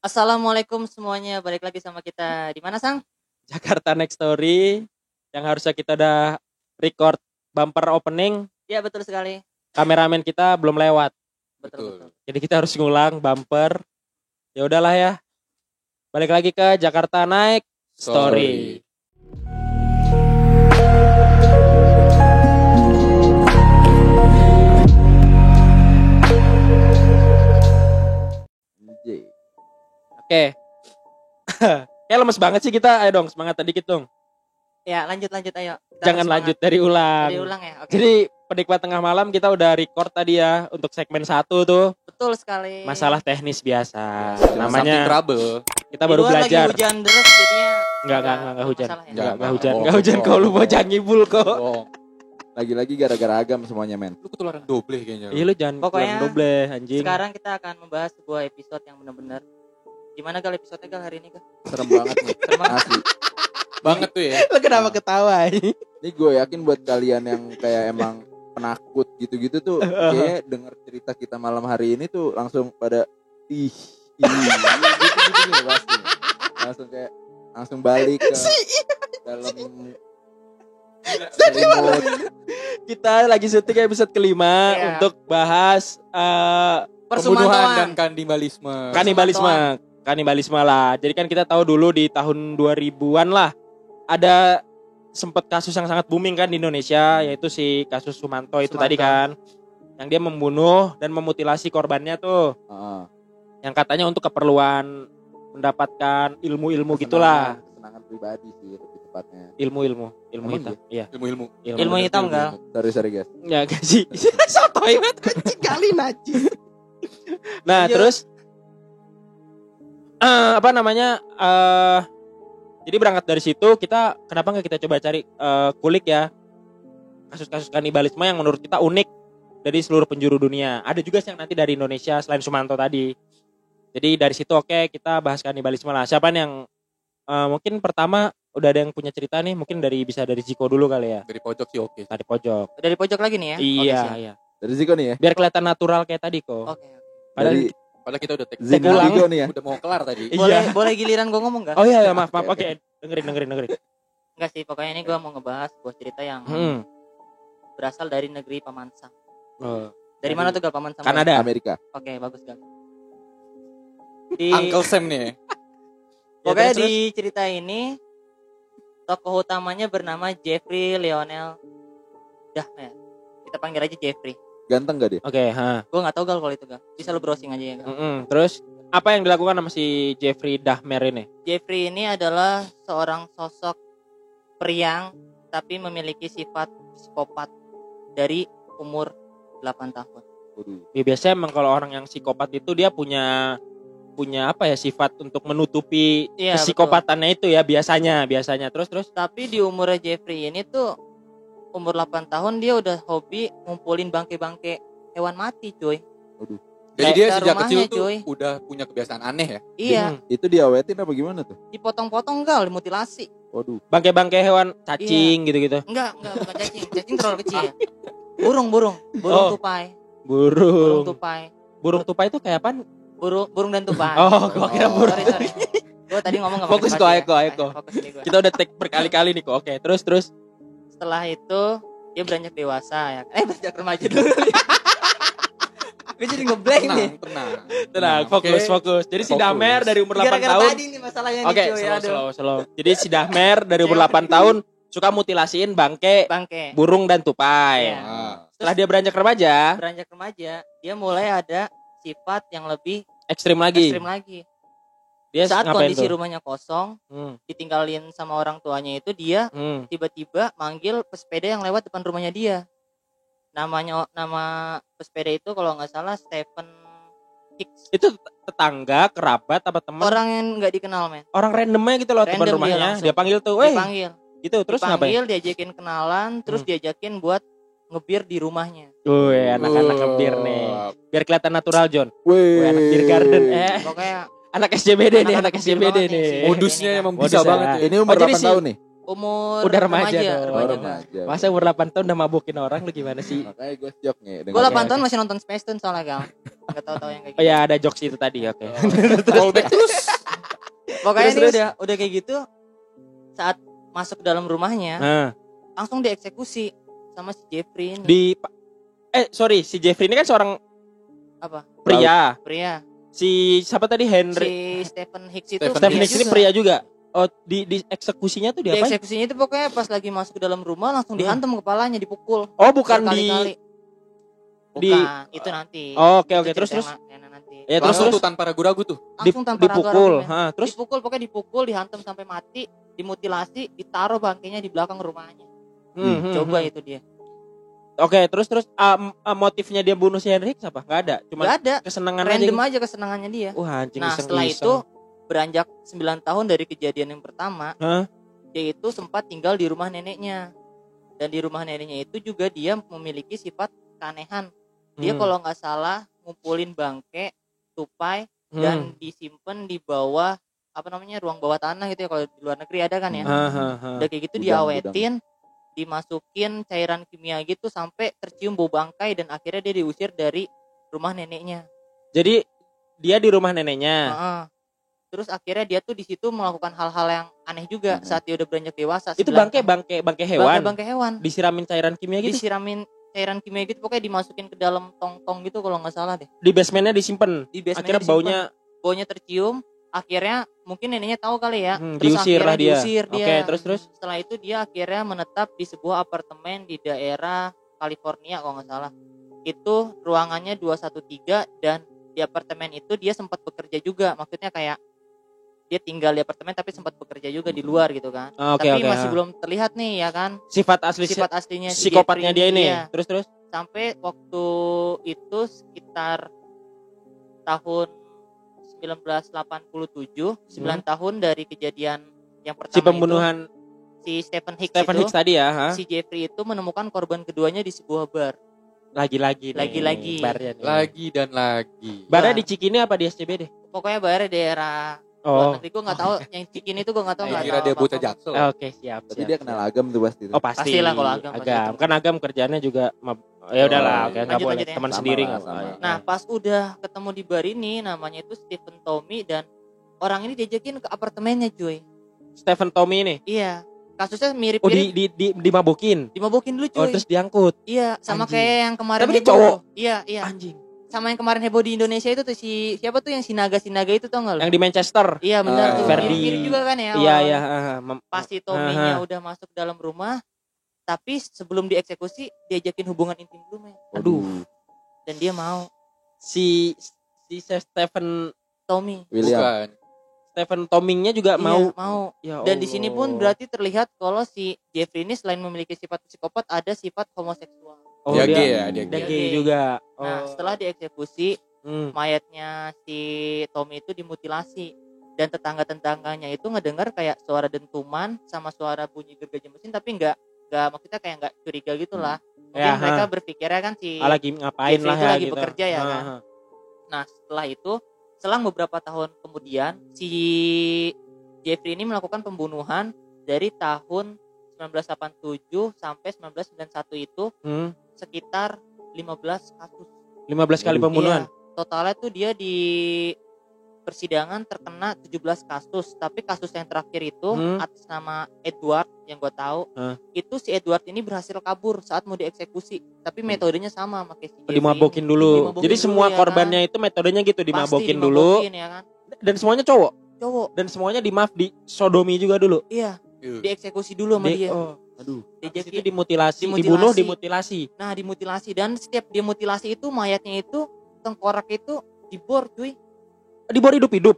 Assalamualaikum semuanya, balik lagi sama kita di mana, Sang? Jakarta Next Story yang harusnya kita udah record bumper opening, Iya, betul sekali. kameramen kita belum lewat. Betul. Jadi kita harus ngulang bumper. Ya udahlah ya. Balik lagi ke Jakarta Naik Story. Oke. Kayak lemes banget sih kita. Ayo dong, semangat dikit dong. Ya, lanjut ayo. Kita Jangan harus lanjut semangat. dari ulang. Dari ulang ya. Oke. Jadi penikmat tengah malam kita udah record tadi ya untuk segmen 1 tuh. Betul sekali. Masalah teknis biasa. Namanya Namanya trouble. kita Di baru luar belajar. lagi hujan deras jadinya. Enggak hujan. masalah ya. Enggak Jangan, hujan. Enggak hujan kok lu bocah ngibul kok. Oh, Lagi-lagi gara-gara agam semuanya, men. lu ketularan doble kayaknya. Iya lu jangan Pokoknya kurang doble anjing. Sekarang kita akan membahas sebuah episode yang benar-benar gimana Gal episode-nya Gal hari ini Gal? Serem banget nih. Asli. Banget tuh ya. Lu kenapa ketawa? Ini gue yakin buat kalian yang kayak emang penakut gitu-gitu tuh, kayak denger cerita kita malam hari ini tuh langsung pada gitu nih pasti. Langsung balik ke dalam selimut. Kita lagi syuting episode kelima Iya. untuk bahas Pembunuhan dan kanibalisme. kanibalisme lah. Jadi kan kita tahu dulu di tahun 2000-an lah ada sempet kasus yang sangat booming kan di Indonesia, yaitu si kasus Sumanto itu tadi kan, yang dia membunuh dan memutilasi korbannya tuh, yang katanya untuk keperluan mendapatkan ilmu gitulah. Kesenangan pribadi sih lebih tepatnya. Ilmu Emang hitam. Iya. Ilmu Ilmu hitam Gal. Sorry guys. Ya gak sih. Sotoy banget anjing kali najis. Nah, Iya. terus jadi berangkat dari situ kenapa nggak kita coba cari kulik ya kasus-kasus kanibalisme yang menurut kita unik dari seluruh penjuru dunia. Ada juga sih yang nanti dari Indonesia selain Sumanto tadi. Jadi dari situ kita bahas kanibalisme lah. Siapa nih yang mungkin pertama udah ada yang punya cerita nih, mungkin bisa dari Ziko dulu kali ya. Dari pojok sih oke. Tadi pojok. Dari pojok lagi nih ya. Iya, Oke, iya. Dari Ziko nih ya. Biar kelihatan natural kayak tadi kok. Oke. Dari Padahal kita udah take. Ziko nih ya. Udah mau kelar tadi. Iya. Boleh giliran gue ngomong Gal? Oh iya, maaf. Oke, Oke, dengerin. Enggak sih, pokoknya ini gue mau ngebahas sebuah cerita yang berasal dari negeri Paman Sam. Oh. Dari mana tuh Gal Paman Sam? Kanada. Amerika. Oke, bagus Gal. Di Uncle Sam nih. pokoknya terus. di cerita ini tokoh utamanya bernama Jeffrey Lionel Dahmer. Kita panggil aja Jeffrey. Ganteng gak dia? Oke, Gue nggak tahu Gal kalau itu Gal. Bisa lo browsing aja ya Gal. Terus apa yang dilakukan sama si Jeffrey Dahmer ini? Jeffrey ini adalah seorang sosok periang tapi memiliki sifat psikopat dari umur 8 tahun. Waduh. Ya, biasanya emang kalau orang yang psikopat itu dia punya apa ya, sifat untuk menutupi Iya, psikopatannya itu ya biasanya. Terus Tapi di umurnya Jeffrey ini tuh umur 8 tahun dia udah hobi ngumpulin bangke-bangke hewan mati cuy. Jadi dia Kayak sejak rumahnya, kecil tuh cuy. udah punya kebiasaan aneh ya. Iya, Itu diawetin apa gimana tuh? dipotong-potong Gal, dimutilasi. Waduh. bangke-bangke hewan cacing gitu-gitu. Enggak, bukan cacing. Cacing terlalu kecil. Burung Oh. tupai. Burung Burung tupai itu kayak apaan? Burung dan tupai. Oh, gua kira burung. Sorry. Gue tadi ngomong enggak Fokus kok, Eko. Fokus nih gua. Kita udah take berkali-kali nih kok. Oke, terus. Setelah itu dia beranjak dewasa ya. Beranjak remaja dulu. Gue jadi ngeblank nih. Tenang, fokus. Jadi si Fokus. Dahmer dari umur 8 Gara-gara tahun. tadi nih masalahnya Oke, nih cuy. Aduh. slow. Jadi si Dahmer dari umur 8 tahun suka mutilasiin bangke, Bangke. burung dan tupai. Iya. Setelah dia beranjak remaja, Beranjak remaja, dia mulai ada sifat yang lebih ekstrim lagi. ekstrim lagi. Dia Saat ngapain kondisi tuh? rumahnya kosong, Hmm. ditinggalin sama orang tuanya itu, dia tiba-tiba manggil pesepeda yang lewat depan rumahnya dia. Nama pesepeda itu kalau nggak salah Stephen Hicks. Itu tetangga, kerabat apa teman? Orang yang nggak dikenal men. Orang randomnya gitu loh depan Random dia rumahnya. langsung. Dia panggil tuh, "Weh." Dipanggil, Gitu, terus ngapain? diajakin kenalan, terus diajakin buat ngebir di rumahnya. Wih, anak-anak ngebir nih. Biar kelihatan natural, John. Wih. Anak beer garden. Pokoknya Anak SCBD nih, Anak-anak anak SCBD banget nih. nih. Modusnya emang Modus bisa ya. banget ya. Ini umur Oh, jadi 8 si- tahun nih. Umur Udah remaja dong. Oh, remaja. remaja. Masa umur 8 tahun udah mabukin orang lu gimana sih? Makanya gue shock nih. Gue Oke, 8 oke. tahun masih nonton Space Tune soalnya Gang. Enggak tahu-tahu yang kayak Oh gitu. ya ada jokes itu tadi, oke. Callback terus. Pokoknya Terus, ini udah kayak gitu saat masuk ke dalam rumahnya Nah, langsung dieksekusi sama si Jeffrey ini. sorry, si Jeffrey ini kan seorang Apa? pria. Pria. Si siapa tadi Henry? Si Stephen Hicks itu Stephen Stephen pria Hicks ini juga. pria juga. Oh, di eksekusinya tuh Di diapain? eksekusinya itu pokoknya pas lagi masuk ke dalam rumah langsung Hmm. dihantam kepalanya, dipukul. Oh, bukan berkali-kali. di- Bukan, itu nanti. Oh, oke, Itu oke. Terus cerita yang nanti. Ya, terus Langsung tuh tanpa ragu-ragu tuh. Langsung tanpa dipukul. ragu-ragu, men. Ha, terus Dipukul, pokoknya dipukul, dihantam sampai mati, dimutilasi, ditaruh bangkainya di belakang rumahnya. Coba itu dia. Oke, terus motifnya dia bunuh si Henry apa? Enggak ada, cuma Gak ada, kesenangan aja. random gitu. aja kesenangannya dia. Wah, anjing Nah, iseng-iseng. setelah itu beranjak 9 tahun dari kejadian yang pertama, Hah? dia itu sempat tinggal di rumah neneknya. Dan di rumah neneknya itu juga dia memiliki sifat keanehan. Dia kalau nggak salah ngumpulin bangke, tupai, dan disimpan di bawah ruang bawah tanah gitu ya, kalau di luar negeri ada kan ya. Udah kayak gitu Gudang, diawetin, dimasukin cairan kimia gitu sampai tercium bau bangkai dan akhirnya dia diusir dari rumah neneknya. Jadi dia di rumah neneknya. Heeh. Terus akhirnya dia tuh di situ melakukan hal-hal yang aneh juga saat dia udah beranjak dewasa. Itu 9 bangke hewan. bangkai hewan. Disiramin cairan kimia gitu. Disiramin cairan kimia gitu, pokoknya dimasukin ke dalam tong-tong gitu kalau nggak salah deh. Di basementnya disimpan. Di basement Akhirnya baunya tercium. Akhirnya mungkin neneknya tahu kali ya. diusir lah dia. Diusir dia. Oke, terus. Setelah itu dia akhirnya menetap di sebuah apartemen di daerah California kalau nggak salah. Itu ruangannya 213 dan di apartemen itu dia sempat bekerja juga. Maksudnya kayak dia tinggal di apartemen tapi sempat bekerja juga di luar gitu kan. Oke, Tapi oke. masih belum terlihat nih ya kan Sifat asli sifat aslinya si psikopatnya Jeffrey dia ini. iya. Terus. Sampai waktu itu sekitar tahun 1987, 9 tahun dari kejadian yang pertama Si pembunuhan si Stephen Hicks Stephen itu, Hicks tadi ya, ha? si Jeffrey itu menemukan korban keduanya di sebuah bar. Lagi-lagi nih, Lagi-lagi. barnya nih. Lagi dan lagi. Barnya Bar. di Cikini apa di SCBD? Pokoknya barnya daerah Oh. luar negeri, gue nggak tahu yang Cikin itu gue nggak tahu. Saya nggak kira tahu dia apa-apa. bocah jaksel. Oke, siap. Berarti dia kenal Agam tuh pasti. Oh, pasti. Pastilah kalau Agam, pasti Agam. itu. Kan Agam kerjaannya juga ya udahlah, Oh, oke iya. enggak Lanjut, boleh. lanjut ya. Teman Sama sendiri lah, enggak sama. apa-apa. Nah pas udah ketemu di bar ini, namanya itu Stephen Tommy, dan orang ini diajakin ke apartemennya cuy. Stephen Tommy ini. Iya, kasusnya Oh, mirip-mirip. dimabukin. Dimabukin dulu cuy. Oh, terus diangkut. Iya, sama Anjing. kayak yang kemarin Tapi dia heboh cowok. tuh. Iya, iya. Anjing. Sama yang kemarin heboh di Indonesia itu tuh si siapa tuh yang Sinaga itu tau gak lu? Yang di Manchester. Iya benar tuh. Ferdi. Mirip juga kan ya. Iya, awal-awal. iya, Pas si Tommy-nya udah masuk dalam rumah, tapi sebelum dieksekusi diajakin hubungan intim dulu, men. Aduh. Dan dia mau. Si Stephen Tommy. William. Stephen Tommy-nya juga Iya, mau. mau. Ya Dan di sini pun Allah. berarti terlihat kalau si Jeffrey ini selain memiliki sifat psikopat ada sifat homoseksual. Oh, Dia dia gay ya, dia dia gay. gay juga. Oh. Nah, setelah dieksekusi, mayatnya si Tommy itu dimutilasi, dan tetangga-tetangganya itu ngedengar kayak suara dentuman sama suara bunyi gergaji mesin, tapi nggak maksudnya kayak nggak curiga gitu lah. Mungkin Ya, mereka berpikirnya kan si lagi ngapain Jeffrey lah itu ya lagi gitu. bekerja ya kan. Ha. Nah setelah itu, selang beberapa tahun kemudian si Jeffrey ini melakukan pembunuhan dari tahun 1987 sampai 1991 itu sekitar 15 kasus. 15 kali Waduh. pembunuhan. Iya, totalnya tuh dia di persidangan terkena 17 kasus, tapi kasus yang terakhir itu atas nama Edward yang gue tahu, itu si Edward ini berhasil kabur saat mau dieksekusi, tapi metodenya sama pakai si Jeffrey Dimabokin ini. dulu. Dimabokin Jadi dulu, semua ya korbannya itu metodenya gitu kan? dimabokin Pasti dulu. dimabokin, ya kan? Dan semuanya cowok. Cowok, Dan semuanya di sodomi juga dulu. iya, dieksekusi dulu sama dia. Oh, Aduh. habis itu Diajakin. dimutilasi, Dimutilasi. dibunuh, dimutilasi. Nah dimutilasi, dan setiap dimutilasi itu mayatnya itu tengkorak itu dibor cuy Dibor hidup-hidup.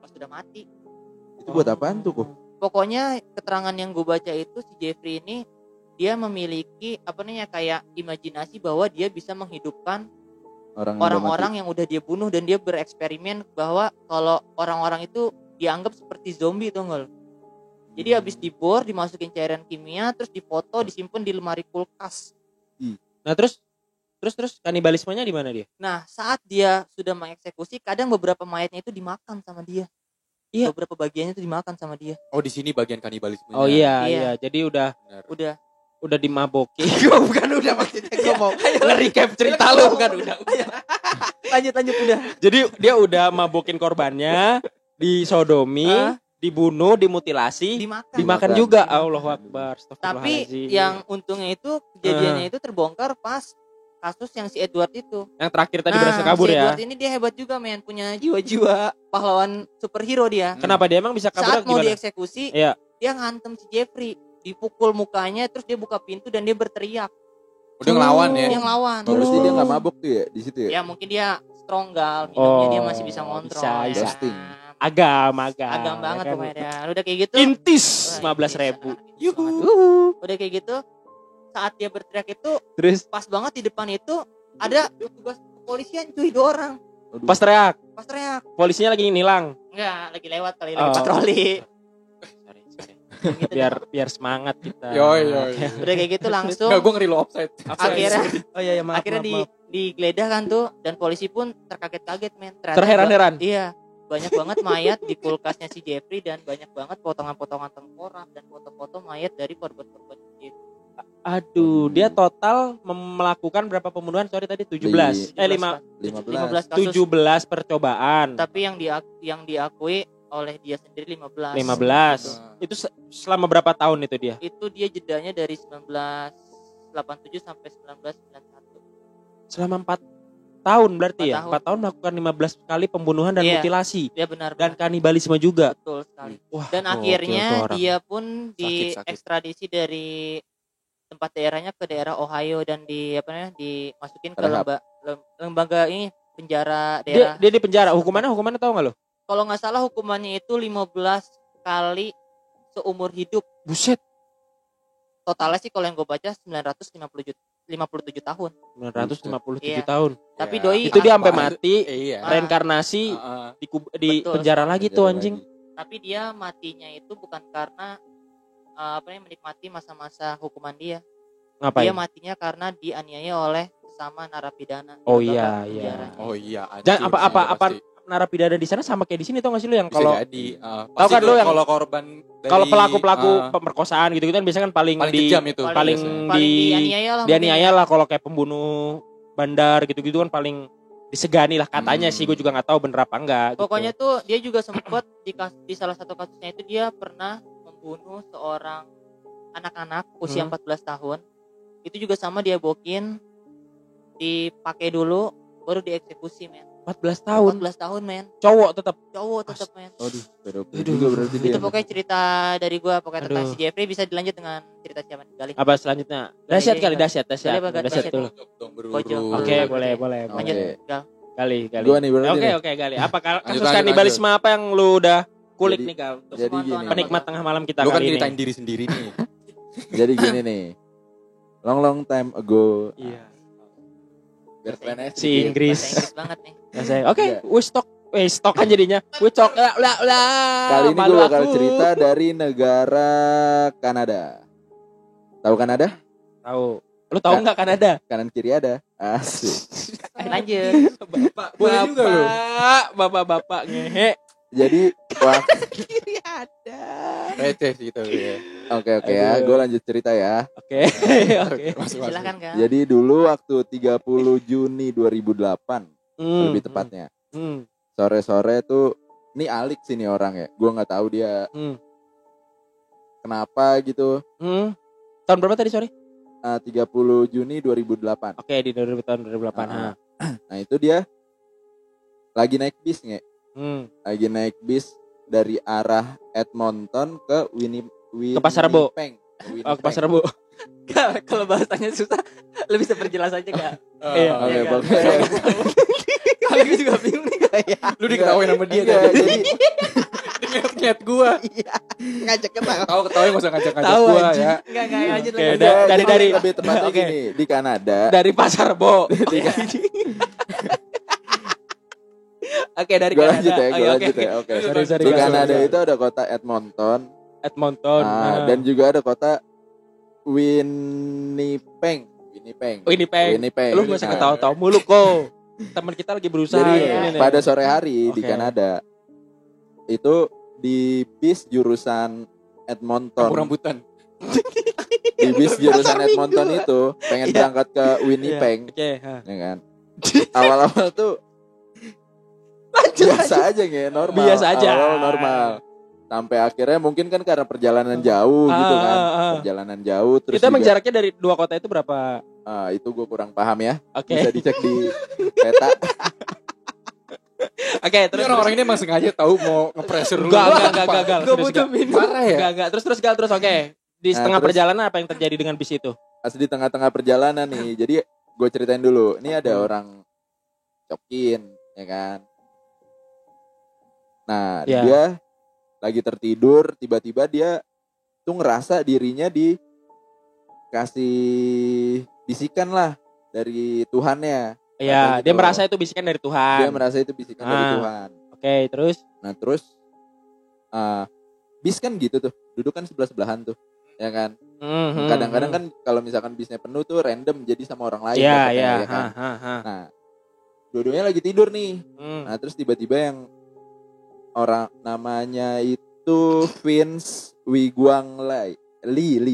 pas sudah mati. Itu buat apaan tuh kok? Pokoknya keterangan yang gue baca itu si Jeffrey ini dia memiliki kayak imajinasi bahwa dia bisa menghidupkan orang-orang yang udah dia bunuh, dan dia bereksperimen bahwa kalau orang-orang itu dianggap seperti zombie tuh nggak? Jadi habis dibor, dimasukin cairan kimia, terus difoto, disimpan di lemari kulkas. Nah, terus kanibalismenya di mana dia? Nah saat dia sudah mengeksekusi, kadang beberapa mayatnya itu dimakan sama dia. Iya. beberapa bagiannya tuh dimakan sama dia. Oh di sini bagian kanibalismenya. Oh iya, Iya. iya. Jadi udah Udah. dimaboki. Gua bukan udah maksudnya gua mau nge-recap cerita lu bukan udah. Lanjut udah. Jadi dia udah mabokin korbannya, disodomi, dibunuh, dimutilasi, dimakan Dimakan. juga. Allahu Akbar. Tapi Astagfirullahaladzim. yang untungnya itu kejadiannya itu terbongkar pas kasus yang si Edward itu. yang terakhir tadi berhasil kabur si ya. Edward ini dia hebat juga men, punya jiwa-jiwa pahlawan superhero dia. Kenapa dia emang bisa kabur Saat mau gimana? dieksekusi, Iya. dia ngantem si Jeffrey, dipukul mukanya, terus dia buka pintu dan dia berteriak. Udah ngelawan ya. Dia ngelawan. Berarti dia nggak mabuk tuh ya di situ ya. Ya mungkin dia strong gal, minumnya dia masih bisa ngontrol. bisa. ya. Ghosting. Agam. Agam banget ya kan? pokoknya dia. Udah kayak gitu. Intis Wah, 15.000. intis. Udah kayak gitu, saat dia berteriak itu Terus pas banget di depan itu ada petugas kepolisian cuy 2 orang. pas teriak, Pas teriak, polisinya lagi nilang. enggak lagi lewat kali, Oh. lagi patroli. Gitu Biar semangat kita. Yoi. udah kayak gitu langsung Enggak, gue ngeri lo offside. akhirnya Oh iya, maaf. akhirnya digeledah kan tuh, dan polisi pun terkaget-kaget men. Ternyata Terheran-heran. Iya, banyak banget mayat di kulkasnya si Jeffrey dan banyak banget potongan-potongan tengkorak dan foto-foto mayat dari korban-korban Jeffrey. Aduh, dia total melakukan berapa pembunuhan? Sorry tadi 17. 15 kasus. 17 percobaan. Tapi yang diakui oleh dia sendiri 15. 15. Itu selama berapa tahun itu dia? Itu dia jedanya dari 1987 sampai 1991. Selama 4 tahun berarti 4 ya? tahun. 4 tahun melakukan 15 kali pembunuhan dan Iya. mutilasi. Ya benar. Dan kanibalisme juga. betul sekali. Wah, Dan gokil akhirnya tuh orang. dia pun Sakit. diekstradisi dari tempat daerahnya ke daerah Ohio dan dimasukin ke Rehab. lembaga ini penjara Dia daerah. di penjara. Hukumannya tahu nggak lo? Kalau nggak salah hukumannya itu 15 kali seumur hidup. Buset. Totalnya sih kalau yang gue baca 57 tahun. 957 Iya. tahun. Tapi Ya. doi Itu dia sampai Apa? mati, Iya. reinkarnasi Heeh. di Betul. penjara lagi tuh anjing. Tapi dia matinya itu bukan karena menikmati masa-masa hukuman dia. Dia Ngapain? matinya karena dianiaya oleh sesama narapidana. Oh Di iya, lembaga iya. penjara. Oh iya. Jangan hancur apa sih, pasti. narapidana di sana sama kayak di sini tau gak sih lu yang Bisa kalau jadi. Tahu kan Pasti lu yang- kalau korban dari, kalau pelaku-pelaku eh, pemerkosaan gitu kan biasanya kan paling paling di kejam itu. paling biasanya. di dianiaya lah. dianiaya mungkin ya. lah kalau kayak pembunuh bandar gitu-gitu kan paling disegani lah katanya sih, gue juga nggak tahu bener apa enggak gitu. Pokoknya tuh dia juga sempet di salah satu kasusnya itu dia pernah membunuh seorang anak-anak usia 14 tahun. Itu juga sama dia bokin, dipakai dulu baru dieksekusi men. 14 tahun 14 tahun men. cowok tetap. Cowok tetap men. Aduh, pedofil Aduh. juga berarti dia. Itu pokoknya cerita dari gua pokoknya tentang Aduh. si Jeffrey. Bisa dilanjut dengan cerita siapa nih? Apa selanjutnya? Dahsyat kali, dahsyat Boleh banget, dahsyat dahsyat. dulu. Pojok dong, berurut. Pojok. Oke, Oke. boleh. Lanjut, Oke. Gal. Kali. Gua nih berarti Oke, nih. oke, Gali. Apa kasus lanjut, kanibalisme apa yang lu udah kulik Jadi- nih, Gal? Untuk Jadi Pemantauan gini. penikmat tengah malam kita Lu kan kali ini. ceritain diri sendiri nih. Jadi gini nih. Long time ago. Iya. Biar keren aja Si sedikit. Inggris. Bahasa Inggris banget nih. Oke, Iya. we stock kan jadinya. We stock. Lah. Kali ini malu gue bakal aku. cerita dari negara Kanada. Tahu Kanada? Tahu. Lu tahu nggak Kanada? Kanan kiri ada. Asik. Lanjut. Bapak, boleh juga lu. Bapak ngehe. Jadi wah, Kiri ada. Receh sih itu ya. oke ya, Aduh. gue lanjut cerita ya. Oke. Oke. Masuk. Silakan Gal. Jadi dulu waktu 30 Juni 2008 lebih tepatnya. Sore-sore tuh ini Alik sih nih orang ya. Gue nggak tahu dia kenapa gitu. Tahun berapa tadi, sorry? 30 Juni 2008. Oke, di tahun 2008. Ah. Nah, itu dia lagi naik bis nge. Lagi naik bis dari arah Edmonton ke Ke Pasar Rebo. Winnipeg. Oh, ke Pasar Rebo. Kalau bahasanya susah, lebih bisa perjelas aja Kak. Iya. Oke, Iya, Kak. pokoknya. Kalau gue juga bingung nih kayak Lu diketawain sama dia Enggak, tadi. jadi Ngeliat gua. ngajak ketawa. Tahu ketawain enggak usah ngajak-ngajak Tahu, gua anjing. ya. Enggak lanjut Oke, lagi. dari- jadi dari- lebih tepatnya Oke. gini, di Kanada. Dari Pasar Rebo. Oke, dari Gue Kanada. lanjut ya, Oh, gue iya, lanjut oke, ya. oke. Oke. Sorry, Di Gal. Kanada itu ada kota Edmonton. Edmonton. Dan juga ada kota Winnipeg. Winnipeg. Lu gak usah Nah, ketawa-tawa mulu kok. Teman kita lagi berusaha Jadi ini nih. pada sore hari di Oke. Kanada itu di bis jurusan Edmonton. Kampung rambutan. Di bis jurusan Edmonton itu pengen Iya. berangkat ke Winnipeg, Oke, ya kan. Awal-awal tuh biasa aja nge, normal. Biasa aja. Awal-awal normal. Sampai akhirnya mungkin kan karena perjalanan jauh gitu kan. Perjalanan jauh terus Itu emang juga, jaraknya dari dua kota itu berapa? itu gue kurang paham ya. Oke. Bisa dicek di peta. Oke, Ini terus orang-orang ini emang sengaja tahu mau nge-pressure lu. Enggak. Gue butuh minum. Parah ya? Enggak. Terus oke. Di Nah, setengah terus- perjalanan apa yang terjadi dengan bis itu? Pas di tengah-tengah perjalanan nih. Jadi gue ceritain dulu. Ini ada orang cokin, ya kan. Nah, Ya. dia lagi tertidur, tiba-tiba dia tuh ngerasa dirinya dikasih bisikan lah dari Tuhannya. Iya, gitu. dia merasa itu bisikan dari Dia Tuhan. merasa itu bisikan dari Tuhan. Oke, terus Nah, terus bis kan gitu tuh, duduk kan sebelah-sebelahan tuh, ya kan. Kadang-kadang kan kalau misalkan bisnya penuh tuh random jadi sama orang lain. Iya, dapetnya, iya. ya kan. Ha. Nah, dua-duanya lagi tidur nih. Hmm. Nah, terus tiba-tiba yang orang namanya itu Vince Wiguang Li.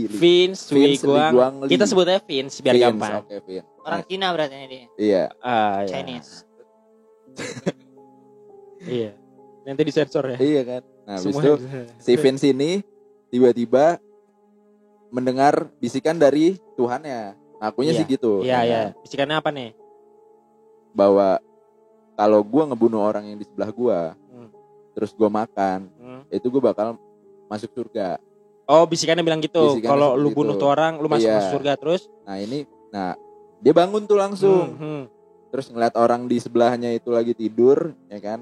Vince Wiguang. Wiguang Li. Kita sebutnya Vince biar Vince, gampang. Oke, Vince. Orang Cina berarti dia. Iya. Ah, iya. Chinese. Iya. Nanti disensor ya. Iya kan. Nah, habis Semua. itu si Vince ini tiba-tiba mendengar bisikan dari Tuhannya. Ngakunya Iya. sih gitu. Iya, ya iya. kan? Bisikannya apa nih? Bahwa kalau gua ngebunuh orang yang di sebelah gua, terus gua makan, Hmm. itu gua bakal masuk surga. Oh, bisikannya bilang gitu. Bisikannya Kalau seperti lu bunuh itu. tuh orang, lu masuk Iya. surga terus. Nah, dia bangun tuh langsung. Hmm. Terus ngeliat orang di sebelahnya itu lagi tidur, ya kan.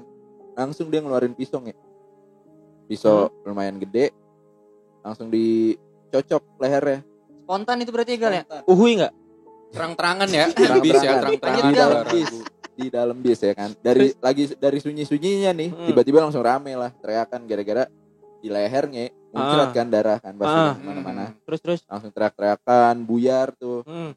Langsung dia ngeluarin pisau ya. Pisau lumayan gede. Langsung dicocok lehernya. Spontan itu berarti Gal ya? Uhui enggak? Terang-terangan ya. Terang-terangan. Bis ya, terang-terangan. Di dalam Ragu. bis. Di dalam bis ya kan. Dari sunyi-sunyinya nih, Hmm. tiba-tiba langsung rame lah teriakan gara-gara di lehernya muncrat kan darah kan pasti Ah. kemana-mana. Terus. Langsung teriak-teriakan, buyar tuh. Hmm.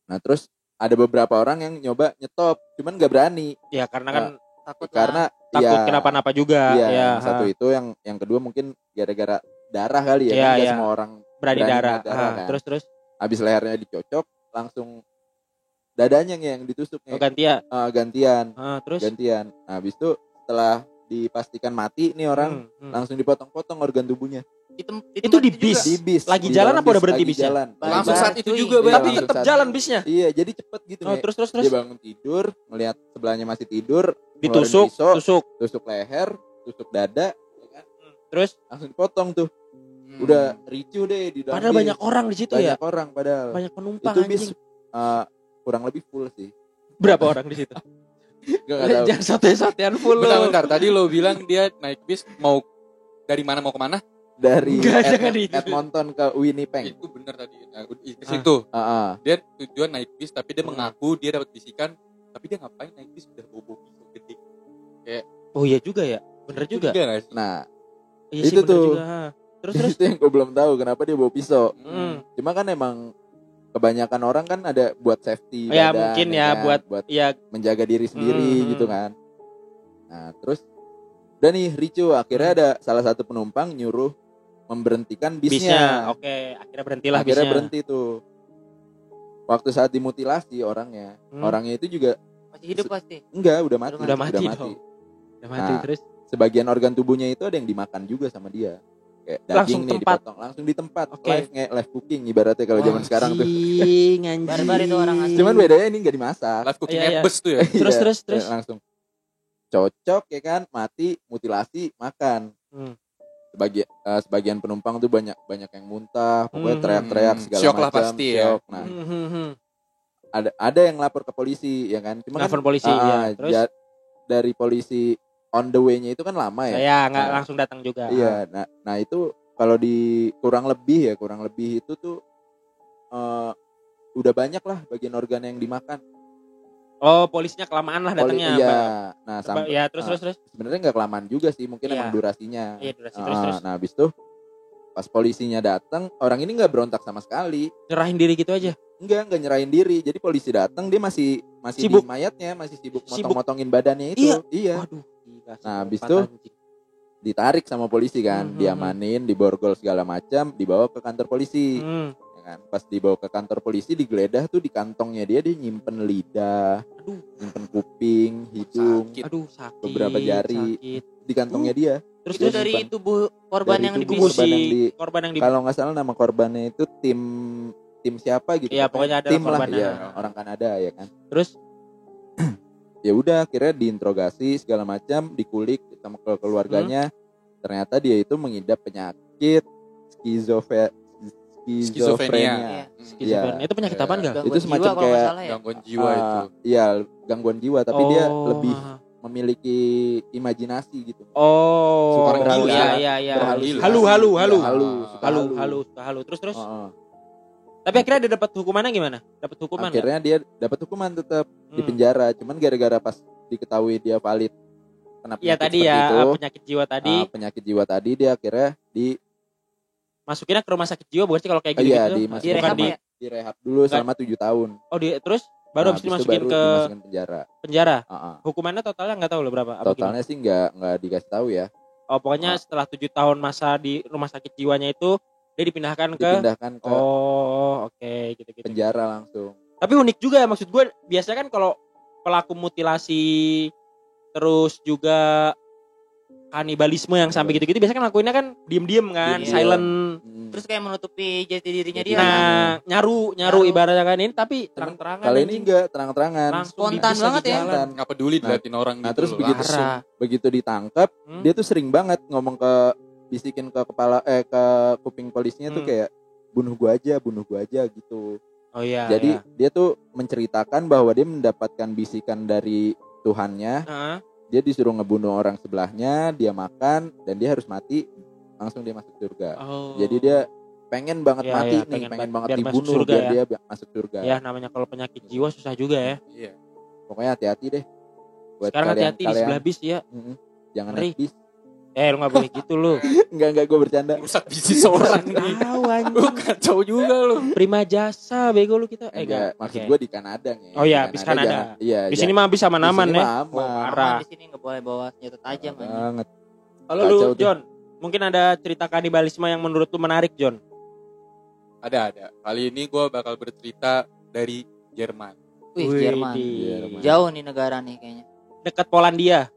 Nah, terus ada beberapa orang yang nyoba nyetop, cuman gak berani Ya karena kan Takut karena takut ya, kenapa-napa juga. Iya, Ya, yang satu itu yang kedua mungkin gara-gara darah kali ya. Iya, Kan nggak iya. semua orang berani darah. ngeliat darah, kan. Terus. Habis lehernya dicocok, langsung dadanya yang ditusuk Oh, gantian. gantian. Terus. Gantian. Nah, habis itu setelah dipastikan mati nih orang, langsung dipotong-potong organ tubuhnya. Itu di bis? Di bis. Lagi di jalan dalam apa udah bis, berhenti lagi bisnya? jalan. Langsung Barbar, saat itu cuy. juga Iya, Tapi berarti. tetap saat- jalan bisnya. Iya, jadi cepet gitu Oh, Nek. terus. Dia bangun tidur, ngelihat sebelahnya masih tidur, Ditusuk, ngeluarin pisau, tusuk. tusuk leher, tusuk dada, ya kan? Terus Langsung dipotong tuh. Udah ricu deh di dalam padahal bis. banyak orang di situ Banyak ya. orang padahal. Banyak penumpang Itu bis anjing. kurang lebih full sih. Berapa orang di situ? Gue gak tahu. Jangan sote-sotean full lu. Bentar, tadi lo bilang dia naik bis mau dari mana mau kemana? Dari Enggak, jangan itu. Edmonton ke Winnipeg. Itu bener tadi. Nah, ke situ. Ah. Dia tujuan naik bis tapi dia mengaku dia dapat bisikan, tapi dia ngapain naik bis udah bobo pisau gede. Oh iya juga ya. Bener juga. Gak sih? Nah, Iya itu sih, bener tuh. juga. Terus. itu yang gue belum tahu kenapa dia bawa pisau. Hmm. Cuma kan emang kebanyakan orang kan ada buat safety Ya, badan, mungkin ya, kan? buat ya menjaga diri sendiri Hmm. gitu kan. Nah, terus udah nih ricu, akhirnya ada salah satu penumpang nyuruh memberhentikan bisnya. bisnya. Oke, akhirnya berhentilah Akhirnya bisnya. berhenti tuh. Waktu saat dimutilasi orangnya itu juga Masih hidup pasti. enggak, udah mati. Udah mati dong. Udah mati Nah, terus. Sebagian organ tubuhnya itu ada yang dimakan juga sama dia. Kayak Langsung daging nih tempat. dipotong langsung di tempat. Oke. Live cooking ibaratnya kalau zaman sekarang tuh. Anjing. Barbar itu orang asli. Cuman bedanya ini enggak dimasak. Live cooking Iya, iya. bus tuh ya. Terus, Iya, terus. langsung cocok ya kan, mati, mutilasi, makan. Hmm. Sebagian penumpang tuh banyak yang muntah, pokoknya Hmm. teriak-teriak segala Syok lah macam. pasti ya. syok. Nah, ada yang lapor ke polisi ya kan. Cuma Nelfon kan polisi ya. Terus dari polisi on the way-nya itu kan lama ya. saya nggak Nah, langsung datang juga. Iya, nah itu kalau di kurang lebih itu tuh udah banyak lah bagian organ yang dimakan. Oh, polisinya kelamaan lah datangnya. Iya. Mbak. Nah, sampai Ya, terus. sebenarnya nggak kelamaan juga sih, mungkin Iya. emang durasinya. Iya, durasi. Terus. Nah, habis itu pas polisinya datang, orang ini nggak berontak sama sekali. Nyerahin diri gitu aja. Nggak nyerahin diri. Jadi polisi datang, dia masih Sibuk. di mayatnya, masih sibuk Sibuk. motong-motongin badannya itu. Iya. Waduh, gila, Nah, habis psikopat itu anjing. ditarik sama polisi kan, diamanin, diborgol segala macam, dibawa ke kantor polisi. Ya kan? Pas dibawa ke kantor polisi, digeledah tuh di kantongnya dia nyimpen lidah, nyimpen kuping, hidung, sakit, beberapa jari di kantongnya dia. Terus itu dari tubuh korban dari yang tubuh korban yang kalau nggak salah nama korbannya itu tim siapa gitu. Iya, pokoknya ada tim lah korbannya. ya, orang Kanada ya kan. Terus ya udah akhirnya diinterogasi segala macam, dikulik sama keluarganya. Ternyata dia itu mengidap penyakit skizofrenia. Skizofrenia itu penyakit apa enggak? Itu semacam kayak gangguan jiwa itu. Iya, gangguan jiwa tapi dia lebih memiliki imajinasi gitu. Oh, Suka gila. Iya. Halu. Halu. Terus. Tapi akhirnya dia dapat hukumannya gimana? Dapat hukuman akhirnya dia dapat hukuman tetap di penjara. Cuman gara-gara pas diketahui dia valid kena penyakit tadi penyakit jiwa tadi. Penyakit jiwa tadi dia akhirnya masukinnya ke rumah sakit jiwa bukan sih kalau kayak gitu? Iya, di rehab dulu selama 7 tahun. Oh, terus baru habis dimasukin ke penjara. Hukumannya totalnya nggak tahu loh berapa? Totalnya sih nggak dikasih tahu ya. Oh, pokoknya setelah 7 tahun masa di rumah sakit jiwanya itu dia dipindahkan ke oke, gitu. Penjara langsung. Tapi unik juga ya, maksud gue biasanya kan kalau pelaku mutilasi terus juga kanibalisme yang sampai gitu-gitu biasanya kan lakuinnya kan diem-diem kan, silent. Terus kayak menutupi jati dirinya dia. Nah, nyaru ibaratnya kan ini, tapi terang-terangan. Kali ini enggak terang-terangan. Spontan banget ya. Enggak peduli diliatin orang gitu. Nah, terus begitu ditangkap, dia tuh sering banget ngomong bisikin ke kepala ke kuping polisinya tuh kayak bunuh gua aja gitu. Oh iya. Jadi dia tuh menceritakan bahwa dia mendapatkan bisikan dari Tuhannya. Dia disuruh ngebunuh orang sebelahnya, dia makan dan dia harus mati, langsung dia masuk surga. Jadi dia pengen banget mati nih, pengen banget dibunuh biar dia masuk surga. Ya namanya kalau penyakit jiwa susah juga ya. Iya. Pokoknya hati-hati deh. Buat sekarang hati-hati di sebelah bis ya. Jangan naik bis. Lu gak boleh gitu lu. Enggak gue bercanda. Rusak bisnis orang nih. Lu kacau juga lu. Prima jasa bego lu kita. Enggak, maksud gue di Kanada nih. Oh iya, bis Kanada. Iya. Di sini mah bis aman-aman ya. Parah. Di sini enggak boleh bawa senjata tajam banget. Kalau lu John, mungkin ada cerita kanibalisme yang menurut lu menarik, John? Ada. Kali ini gue bakal bercerita dari Jerman. Jerman. Jauh nih negara nih kayaknya. Dekat Polandia.